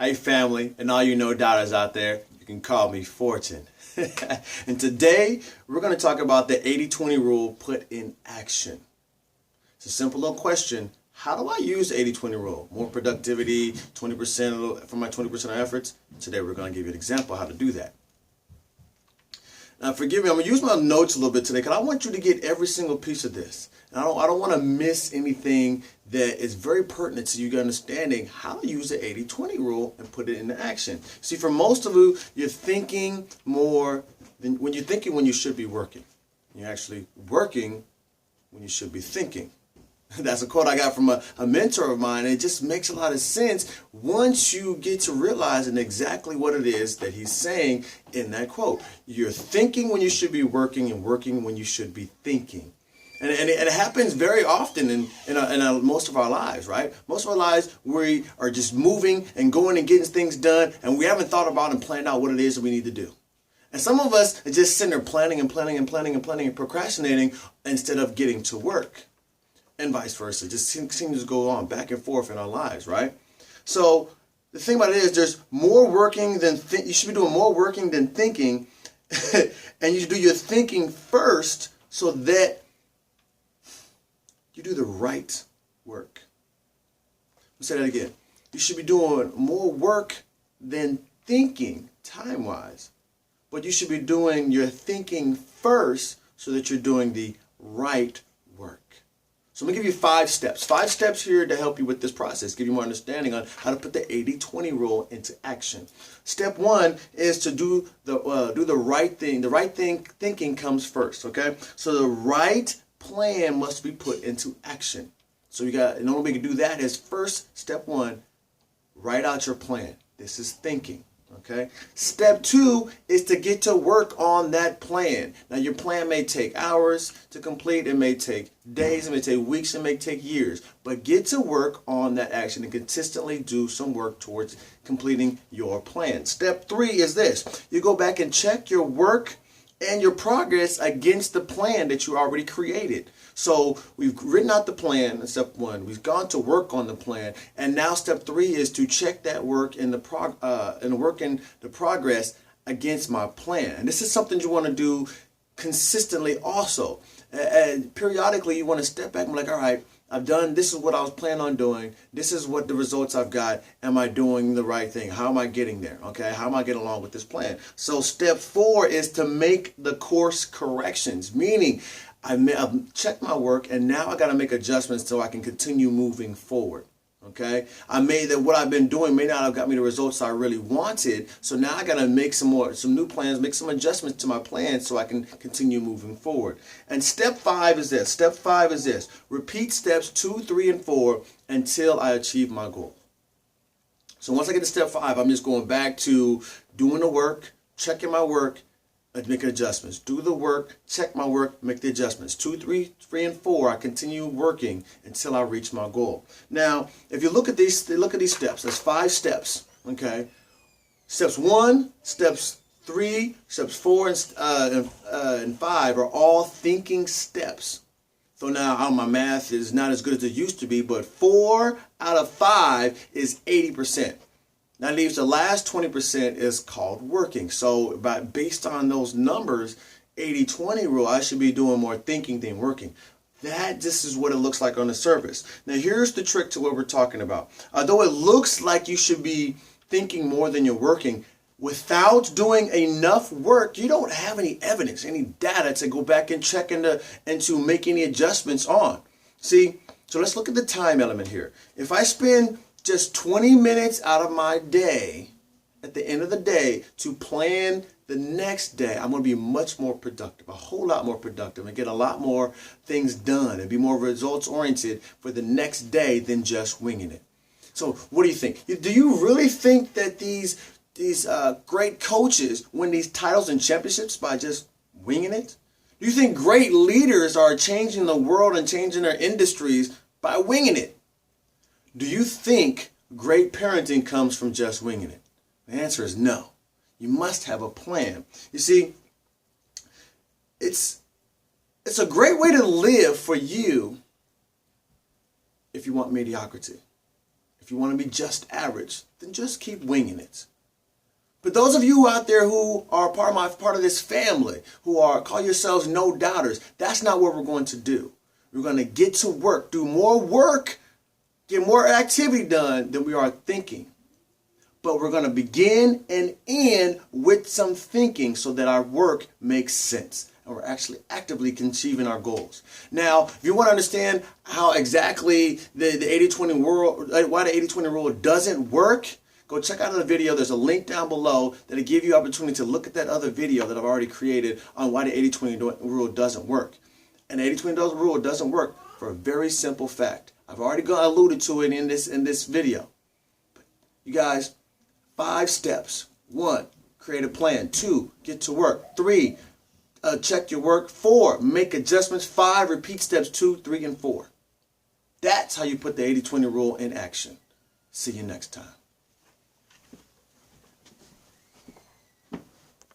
Hey family, and all you no doubters out there, you can call me Fortune. And today we're going to talk about the 80-20 rule put in action. It's a simple little question. How do I use the 80-20 rule? More productivity, 20% for my 20% of efforts? Today we're going to give you an example of how to do that. Now forgive me, I'm going to use my notes a little bit today because I want you to get every single piece of this. And I don't want to miss anything that is very pertinent to you understanding how to use the 80-20 rule and put it into action. See, for most of you, you're thinking more than when you should be working. You're actually working when you should be thinking. That's a quote I got from a mentor of mine, and it just makes a lot of sense once you get to realizing exactly what it is that he's saying in that quote. You're thinking when you should be working and working when you should be thinking. And it happens very often in most of our lives, right? Most of our lives, we are just moving and going and getting things done, and we haven't thought about and planned out what it is that we need to do. And some of us are just sitting there planning and procrastinating instead of getting to work. And vice versa. It just seems to go on back and forth in our lives, right? So the thing about it is there's more working than you should be doing more working than thinking. And you do your thinking first so that you do the right work. Let's say that again. You should be doing more work than thinking time-wise. But you should be doing your thinking first so that you're doing the right work. So I'm going to give you 5 steps. 5 steps here to help you with this process, give you more understanding on how to put the 80-20 rule into action. Step 1 is to do the right thing. The right thinking comes first, okay? So the right plan must be put into action. So in order we can do that is first, step 1, write out your plan. This is thinking. Okay. Step 2 is to get to work on that plan. Now your plan may take hours to complete. It may take days. It may take weeks. It may take years. But get to work on that action and consistently do some work towards completing your plan. Step 3 is this. You go back and check your work and your progress against the plan that you already created. So we've written out the plan in step 1. We've gone to work on the plan, and now step 3 is to check that work in the progress against my plan. And this is something you want to do consistently also. And periodically you want to step back and be like, all right, I've done, this is what I was planning on doing. This is what the results I've got. Am I doing the right thing? How am I getting there? Okay, how am I getting along with this plan? So step 4 is to make the course corrections, meaning I've checked my work and now I got to make adjustments so I can continue moving forward. Okay, I made that what I've been doing may not have got me the results I really wanted. So now I got to make some new plans, make some adjustments to my plan so I can continue moving forward. And step 5 is this. Step 5 is this. Repeat steps 2, 3, and 4 until I achieve my goal. So once I get to step 5, I'm just going back to doing the work, checking my work, and making adjustments. Do the work, check my work, make the adjustments. 2, 3, and 4, I continue working until I reach my goal. Now, if you look at these steps, there's 5 steps, okay? Steps 1, steps 3, steps 4, and 5 are all thinking steps. So now my math is not as good as it used to be, but 4 out of 5 is 80%. That leaves the last 20% is called working. So based on those numbers, 80-20 rule, I should be doing more thinking than working. This is what it looks like on the surface. Now here's the trick to what we're talking about. Although it looks like you should be thinking more than you're working, without doing enough work, you don't have any evidence, any data to go back and check and to make any adjustments on. See, so let's look at the time element here. If I spend just 20 minutes out of my day at the end of the day to plan the next day, I'm going to be much more productive, a whole lot more productive, and get a lot more things done and be more results oriented for the next day than just winging it. So what do you think? Do you really think that these great coaches win these titles and championships by just winging it? Do you think great leaders are changing the world and changing their industries by winging it? Do you think great parenting comes from just winging it? The answer is no. You must have a plan. You see, it's a great way to live for you if you want mediocrity. If you want to be just average, then just keep winging it. But those of you out there who are part of this family, call yourselves no doubters, that's not what we're going to do. We're going to get to work, do more work, get more activity done than we are thinking. But we're going to begin and end with some thinking so that our work makes sense and we're actually actively achieving our goals. Now, if you want to understand how exactly the 80-20 rule, why the 80-20 rule doesn't work, go check out the video. There's a link down below that'll give you opportunity to look at that other video that I've already created on why the 80-20 rule doesn't work. And the 80-20 rule doesn't work for a very simple fact. I've already alluded to it in this video. But you guys, 5 steps. 1, create a plan. 2, get to work. 3, check your work. 4, make adjustments. 5, repeat steps 2, 3, and 4. That's how you put the 80-20 rule in action. See you next time.